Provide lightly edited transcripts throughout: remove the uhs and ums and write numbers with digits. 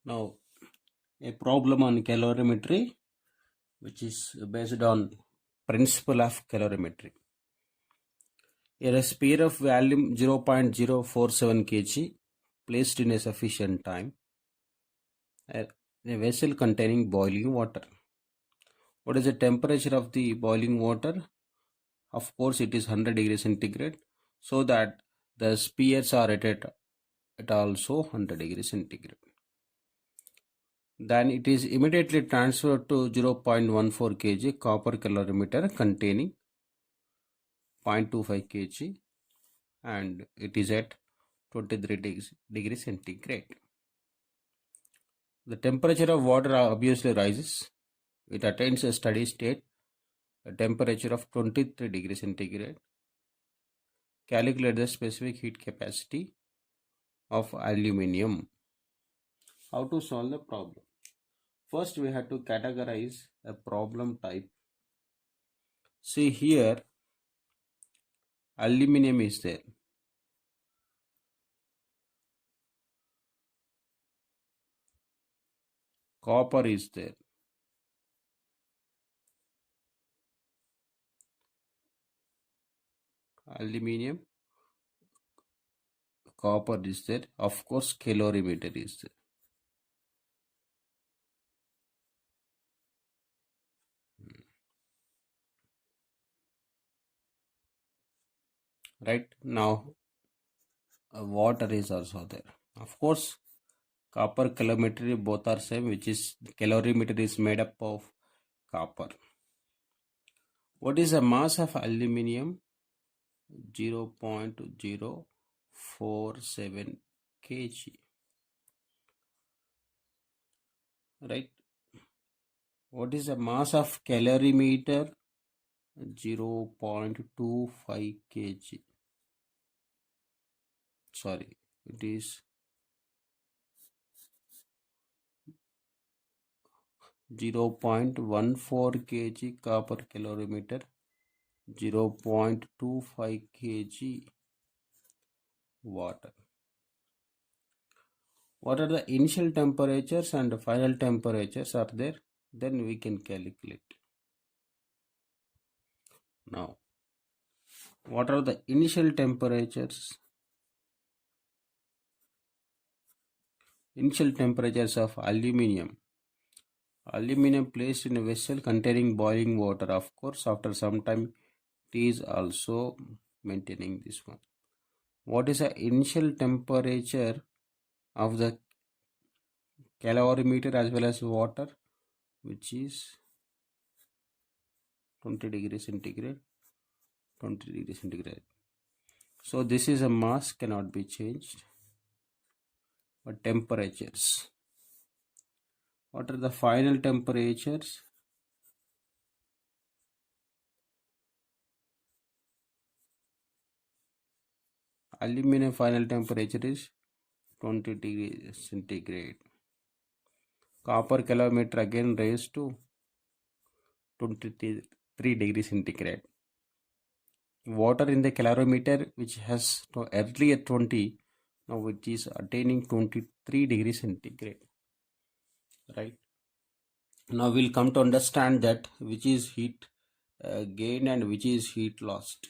Now, a problem on calorimetry, which is based on principle of calorimetry. Here, a sphere of volume 0.047 kg placed in a sufficient time. A vessel containing boiling water. What is the temperature of the boiling water? Of course, it is 100 degrees centigrade, so that the spheres are at also 100 degrees centigrade. Then it is immediately transferred to 0.14 kg copper calorimeter containing 0.25 kg, and it is at 23 degrees centigrade. The temperature of water obviously rises. It attains a steady state, a temperature of 23 degrees centigrade. Calculate the specific heat capacity of aluminium. How to solve the problem? First, we have to categorize a problem type. See here, aluminium is there. Copper is there. Aluminium, copper is there. Of course, calorimeter is there. Right now, water is also there. Of course, copper calorimetry both are same, which is calorimeter is made up of copper. What is the mass of aluminium? 0.047 kg. Right. What is the mass of calorimeter? 0.25 kg. Sorry, it is 0.14 kg copper calorimeter, 0.25 kg water. What are the initial temperatures and final temperatures are there? Then we can calculate. Now, what are the initial temperatures? Initial temperatures of aluminium. Aluminium placed in a vessel containing boiling water. Of course, after some time, it is also maintaining this one. What is the initial temperature of the calorimeter as well as water, which is 20 degrees centigrade, 20 degrees centigrade. So this is a mass, cannot be changed. But temperatures. What are the final temperatures? Aluminum final temperature is 20 degrees centigrade. Copper calorimeter again raised to 23 degrees centigrade. Water in the calorimeter, which has earlier 20, now it is attaining 23 degrees centigrade. Right. Now we'll come to understand that which is heat gained and which is heat lost.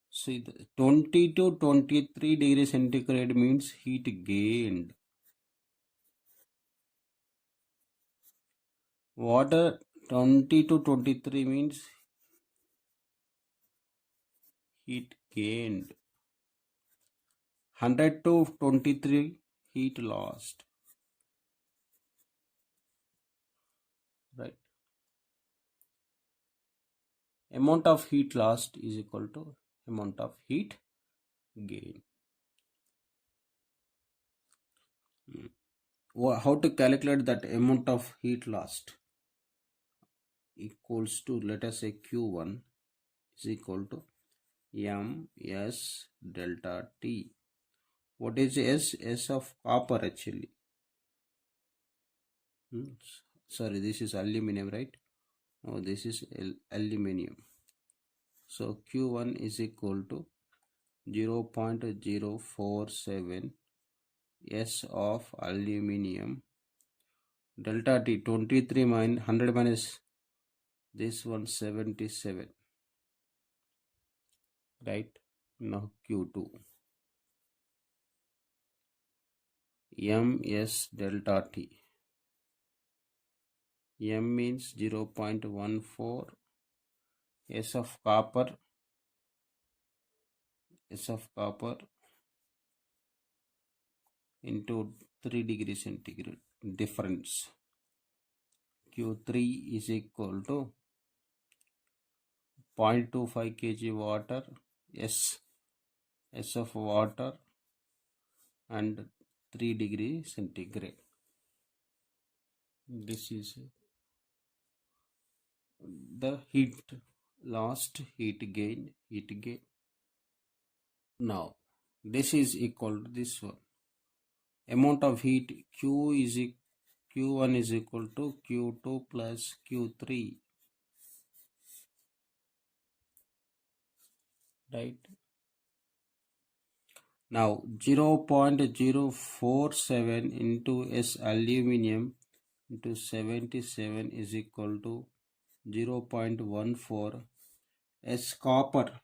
See, the 20 to 23 degrees centigrade means heat gained. Water 20 to 23 means heat gained. 100 to 23 heat lost. Right. Amount of heat lost is equal to amount of heat gain. How to calculate that amount of heat lost? Equals to, let us say, Q1 is equal to MS delta T. What is S? S of copper actually. Sorry, this is aluminum, right? Oh, this is aluminium. So Q1 is equal to 0.047 S of aluminium. Delta T 23 minus 100 minus this one 77. Right? Now Q2. MS delta T. M means 0.14. S of copper into 3 degrees centigrade difference. Q3 is equal to 0.25 kg water, S of water and 3 degrees centigrade. This is the heat gain. Now this is equal to this one. Amount of heat Q1 is equal to Q2 plus Q3. Right? Now 0.047 into S aluminium into 77 is equal to 0.14. S copper,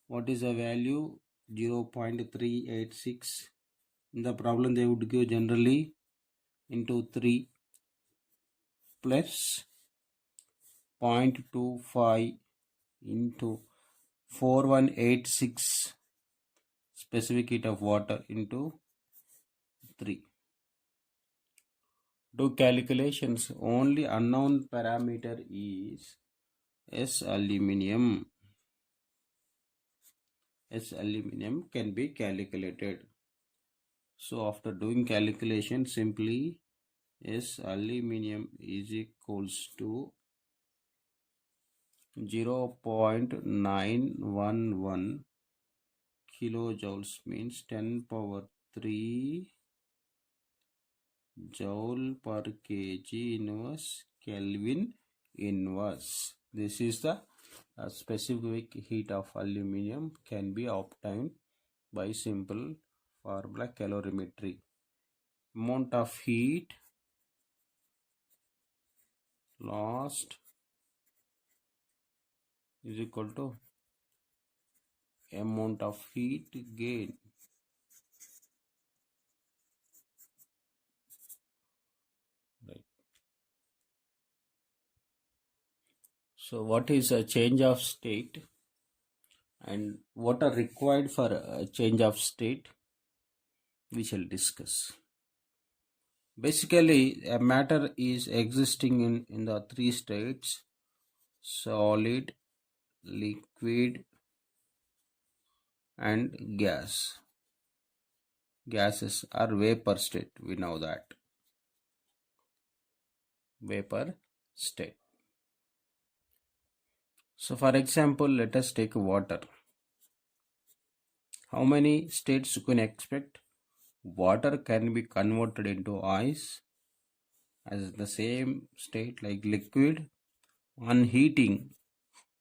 what is the value? 0.386. In the problem they would give generally into 3 plus 0.25 into 4186 specific heat of water into 3. Do calculations. Only unknown parameter is S aluminium. S aluminium can be calculated. So after doing calculation, simply S aluminium is equals to 0.911 kilojoules, means 10 power 3 joule per kg inverse Kelvin inverse. This is the specific heat of aluminium can be obtained by simple formula calorimetry. Amount of heat lost is equal to amount of heat gain. Right. So what is a change of state and what are required for a change of state, we shall discuss. Basically, a matter is existing in the 3 states: solid, liquid and gas. Gases are vapor state, we know that. Vapor state. So for example, let us take water. How many states you can expect? Water can be converted into ice as the same state like liquid. On heating,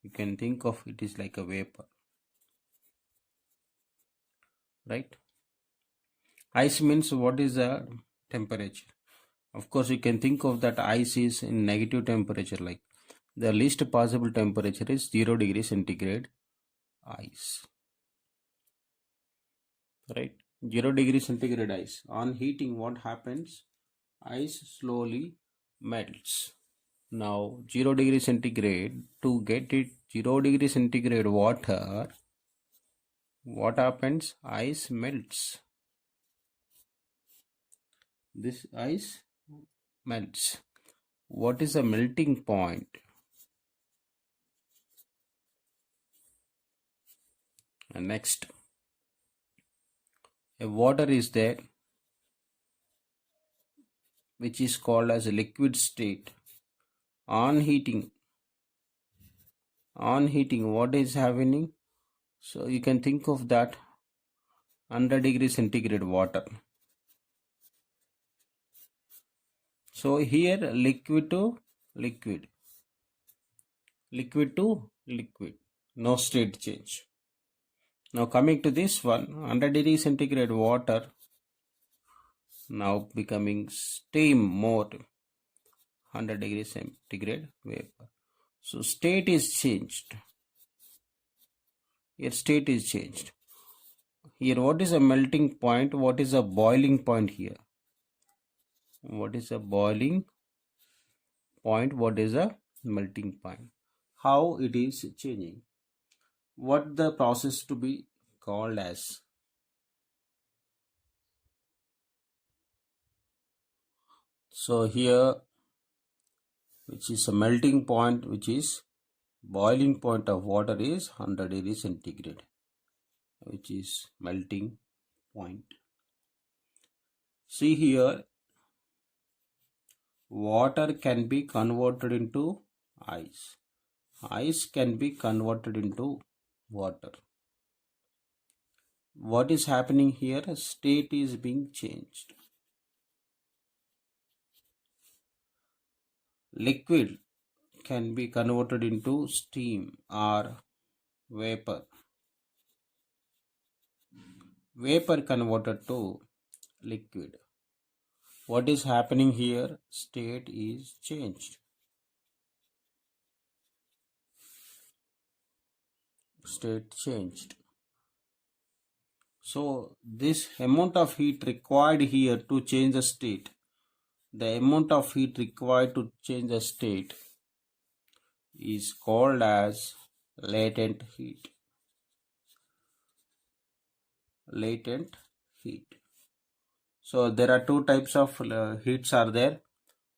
you can think of it is like a vapor. Right? Ice means what is the temperature? Of course, you can think of that ice is in negative temperature, like the least possible temperature is 0 degree centigrade ice. Right? 0 degree centigrade ice. On heating, what happens? Ice slowly melts. Now 0 degree centigrade, to get it 0 degree centigrade water, what happens? Ice melts. This ice melts. What is the melting point? And next, a water is there which is called as a liquid state. On heating, what is happening? So you can think of that 100 degree centigrade water. So here liquid to liquid, no state change. Now coming to this one, 100 degree centigrade water, now becoming steam more 100 degrees centigrade vapor. So state is changed. Here state is changed. Here what is a melting point? What is a boiling point here? What is a boiling point? What is a melting point? How it is changing? What the process to be called as? So here, which is a melting point, which is boiling point of water is 100 degrees centigrade, which is melting point. See here, water can be converted into ice. Ice can be converted into water. What is happening here? State is being changed. Liquid can be converted into steam or vapor. Vapor converted to liquid. What is happening here? State is changed. State changed. So this amount of heat required here to change the state, the amount of heat required to change the state is called as latent heat. Latent heat. So there are two types of heats are there.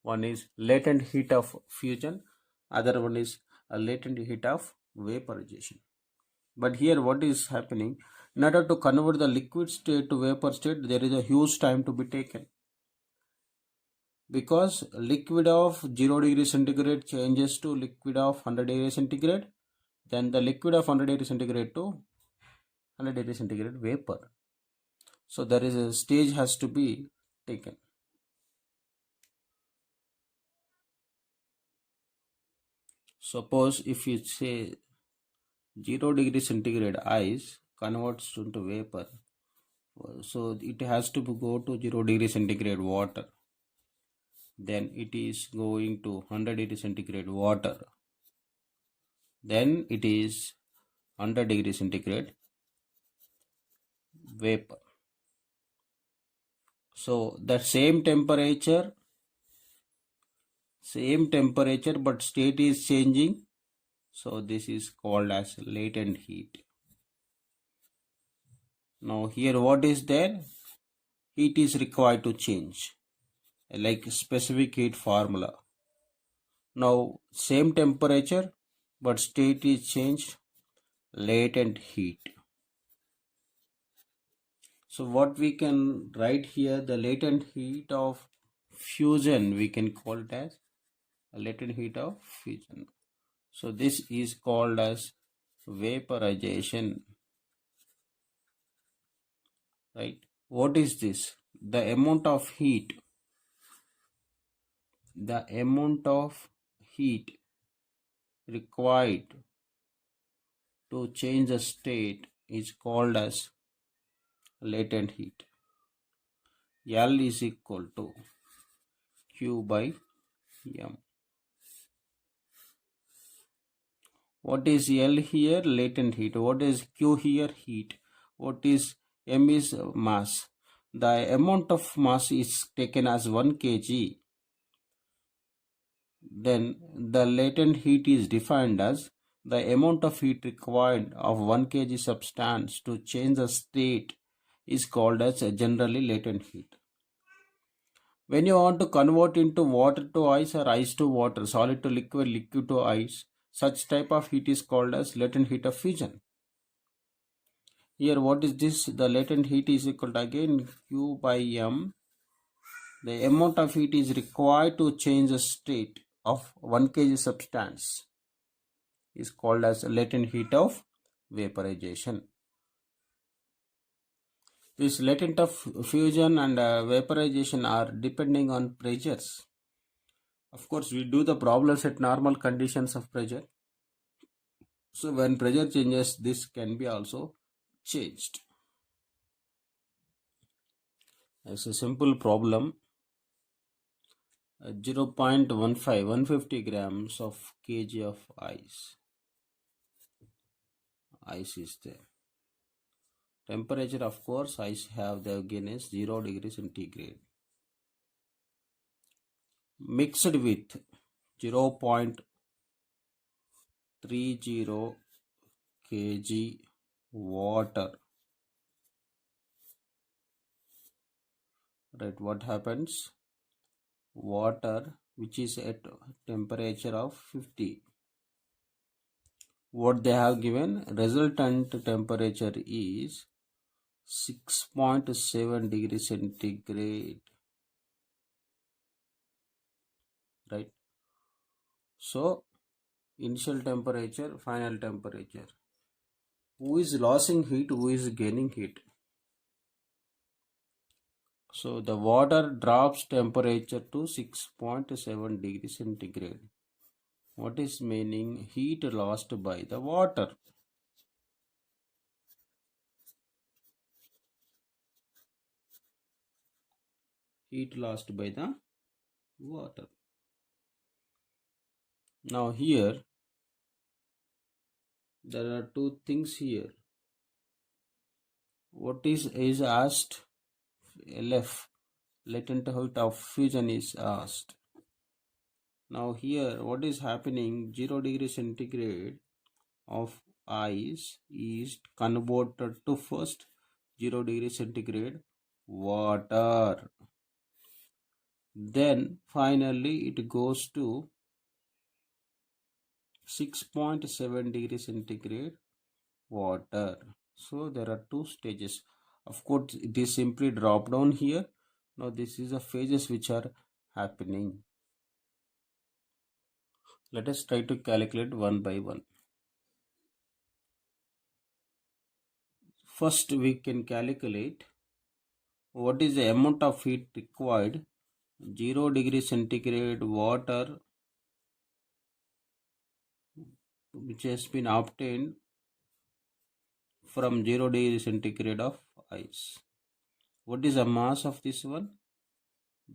One is latent heat of fusion, other one is a latent heat of vaporization. But here what is happening? In order to convert the liquid state to vapor state, there is a huge time to be taken. Because liquid of 0 degree centigrade changes to liquid of 100 degree centigrade, then the liquid of 100 degree centigrade to 100 degree centigrade vapor. So there is a stage has to be taken. Suppose if you say 0 degree centigrade ice converts into vapor, so it has to go to 0 degree centigrade water. Then it is going to 100 degree centigrade water. Then it is 100 degree centigrade vapor. So that same temperature but state is changing. So this is called as latent heat. Now here what is there? Heat is required to change, like specific heat formula. Now same temperature but state is changed, latent heat. So what we can write here, the latent heat of fusion, we can call it as a latent heat of fusion. So this is called as vaporization, right? What is this? The amount of heat required to change the state is called as latent heat. L is equal to Q by M. What is L here? Latent heat. What is Q here? Heat. What is M is mass. The amount of mass is taken as 1 kg. Then the latent heat is defined as the amount of heat required of 1 kg substance to change the state is called as generally latent heat. When you want to convert into water to ice or ice to water, solid to liquid, liquid to ice, such type of heat is called as latent heat of fusion. Here what is this? The latent heat is equal to again Q by M. The amount of heat is required to change the state of 1 kg substance is called as latent heat of vaporization. This latent of fusion and vaporization are depending on pressures. Of course, we do the problems at normal conditions of pressure. So when pressure changes, this can be also changed. It's a simple problem. 150 grams of kg of ice. Ice is there. Temperature, of course, ice have the again is 0 degrees centigrade. Mixed with 0.30 kg water. Right, what happens? Water which is at temperature of 50. What they have given, resultant temperature is 6.7 degrees centigrade. Right. So initial temperature, final temperature. Who is losing heat? Who is gaining heat? So the water drops temperature to 6.7 degrees centigrade. What is meaning? Heat lost by the water. Heat lost by the water. Now here there are two things here. What is asked? LF, latent heat of fusion, is asked. Now here what is happening? 0 degree centigrade of ice is converted to first 0 degree centigrade water. Then finally it goes to 6.7 degree centigrade water. So there are two stages. Of course it is simply drop down here. Now this is the phases which are happening. Let us try to calculate one by one. First we can calculate what is the amount of heat required. 0 degree centigrade water which has been obtained from 0 degree centigrade of ice. What is the mass of this one?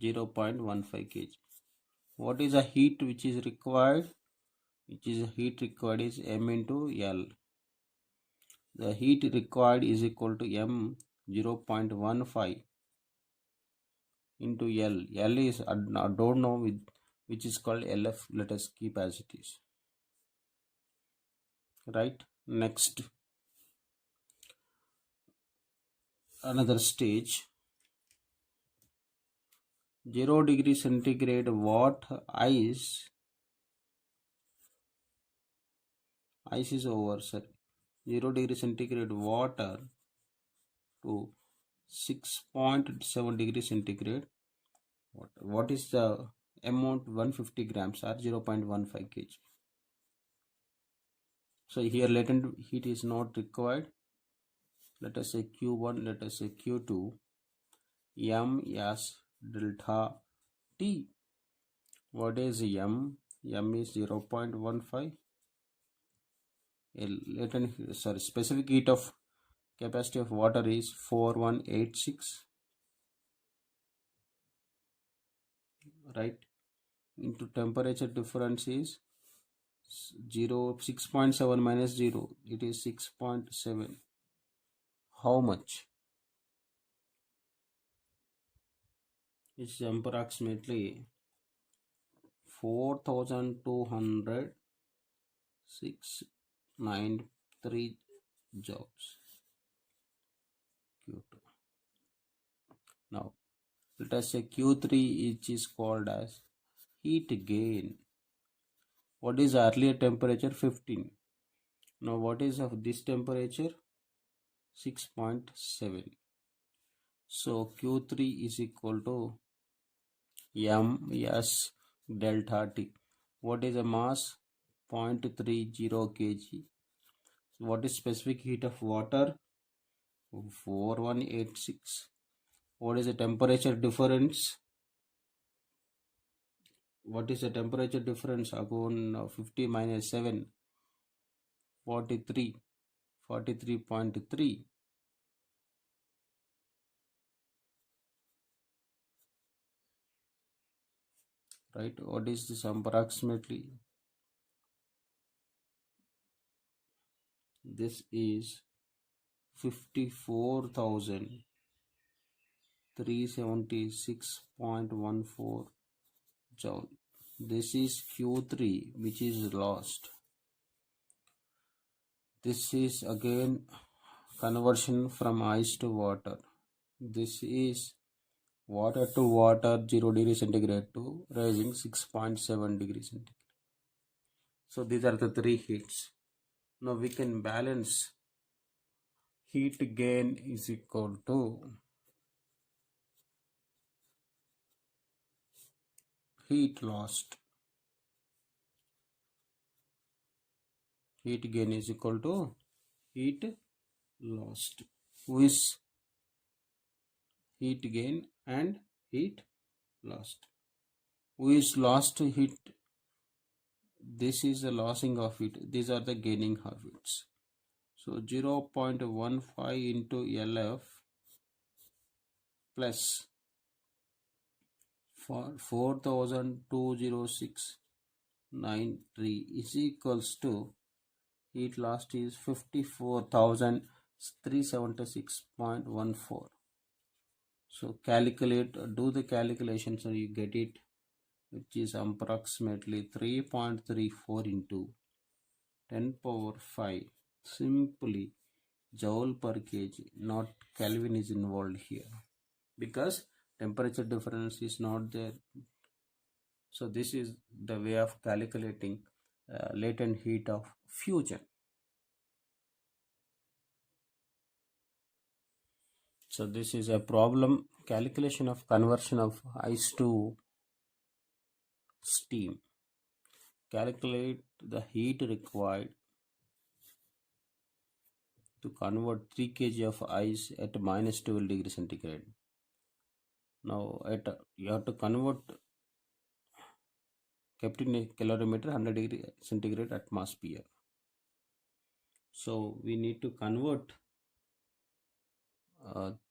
0.15 kg. What is the heat which is required? Heat required is m into L. The heat required is equal to m 0.15 into L. L is I don't know which is called LF. Let us keep as it is. Right. Next, another stage. 0 degree centigrade ice is over, sir. 0 degree centigrade water to 6.7 degree centigrade water. What is the amount? 150 grams or 0.15 kg. So here latent heat is not required. Let us say Q1, let us say Q2, M S delta T. What is M? M is 0.15. Specific heat of capacity of water is 4186, right? Into temperature difference is 6.7 minus 0, it is 6.7. How much? It's approximately 4,206.93 joules. Q2. Now let us say Q3, which is called as heat gain. What is earlier temperature? 15. Now what is of this temperature? 6.7. So Q3 is equal to MS delta T. What is the mass? 0.30 kg. What is specific heat of water? 4186. What is the temperature difference? What is the temperature difference? Again 50 minus 7, 43, 43.3. right? What is this approximately? This is 54,376.14 joule. This is Q3, which is lost. This is again conversion from ice to water. This is water to water 0 degree centigrade to rising 6.7 degrees centigrade. So these are the three heats. Now we can balance heat gain is equal to heat lost. Heat gain is equal to heat lost. Who is heat gain and heat lost? Who is lost heat? This is the losing of heat. These are the gaining of heats. So 0.15 into LF plus for 4,206.93 is equals to heat lost is 54,376.14. So do the calculation so you get it, which is approximately 3.34 into 10 power 5. Simply joule per kg, not Kelvin is involved here because temperature difference is not there. So this is the way of calculating latent heat of fusion. So this is a problem, calculation of conversion of ice to steam. Calculate the heat required to convert 3 kg of ice at minus 12 degrees centigrade. Now you have to convert kept in a calorimeter 100 degree centigrade atmosphere. So we need to convert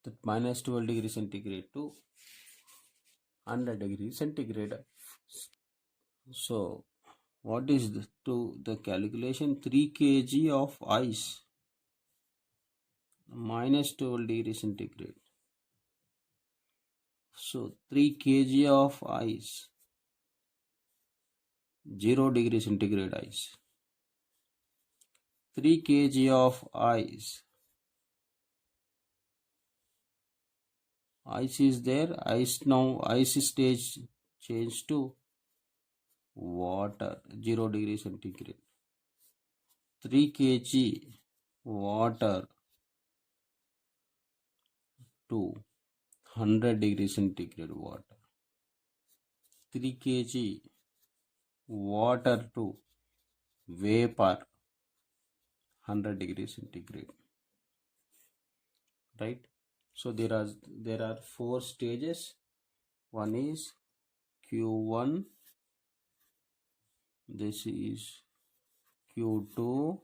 the minus 12 degree centigrade to 100 degree centigrade. So what is the calculation? 3 kg of ice minus 12 degree centigrade. So 3 kg of ice 0 degree centigrade ice. 3 kg of ice is there. Now ice stage changed to water 0 degree centigrade. 3 kg water to 100 degree centigrade water. 3 kg water to vapor 100 degree centigrade, right? So there are 4 stages. One is Q1, this is Q2,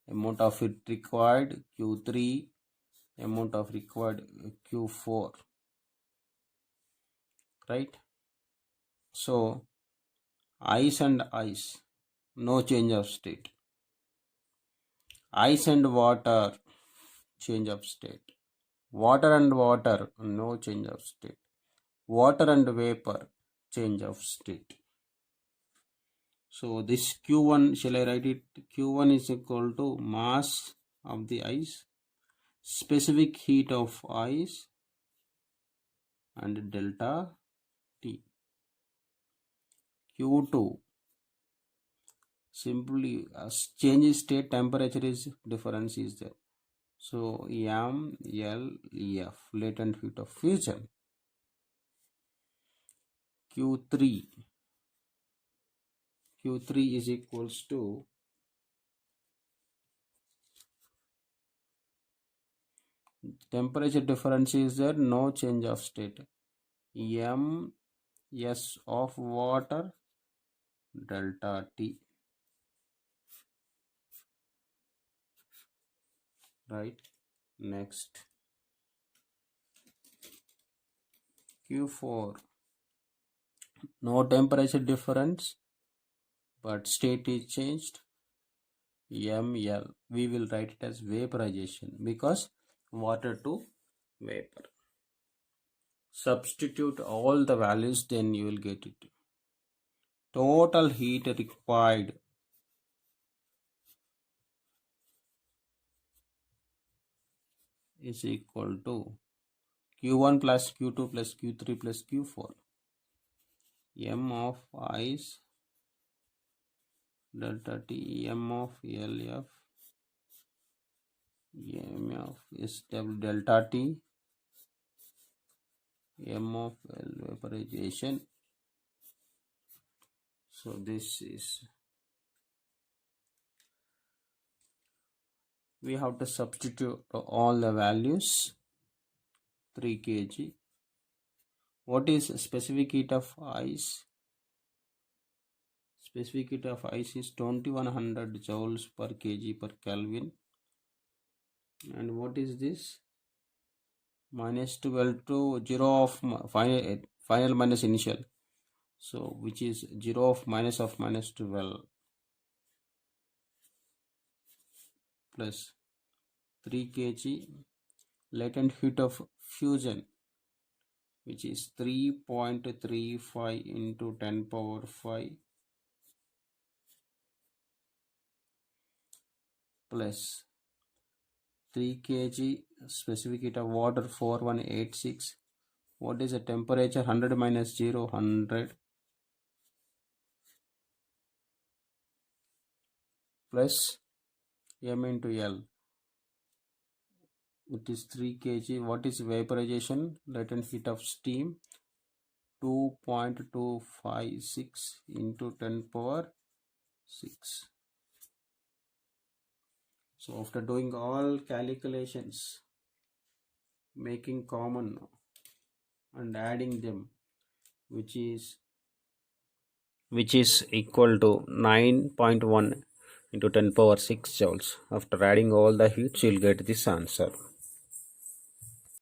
amount of heat required, Q3, amount of required, Q4, right? So ice and ice, no change of state. Ice and water, change of state. Water and water, no change of state. Water and vapor, change of state. So this Q1, shall I write it? Q1 is equal to mass of the ice, specific heat of ice, and delta T. Q2, simply change state temperature is difference is there. So M, L, F, latent heat of fusion. Q3 is equals to temperature difference is there, no change of state. M S of water, delta T, right? Next, Q4 No temperature difference, but state is changed. ml, we will write it as vaporization because water to vapor. Substitute all the values, then you will get it. Total heat required is equal to Q1 plus Q2 plus Q3 plus Q4. M of ice delta T, M of LF, M of S delta T, M of L vaporization. So this is, we have to substitute all the values. 3 kg. What is specific heat of ice? Specific heat of ice is 2100 joules per kg per Kelvin. And what is this? Minus 12 to 0 of final minus initial. So which is 0 of minus 12 plus 3 kg latent heat of fusion, which is 3.35 into 10 power 5 plus 3 kg specific heat of water 4186. What is the temperature? 100 minus 0, 100 plus m into L. It is 3 kg. What is vaporization? Latent heat of steam 2.256 into 10 power 6. So after doing all calculations, making common and adding them, which is equal to 9.1 into 10 power 6 joules. After adding all the heats, you'll get this answer.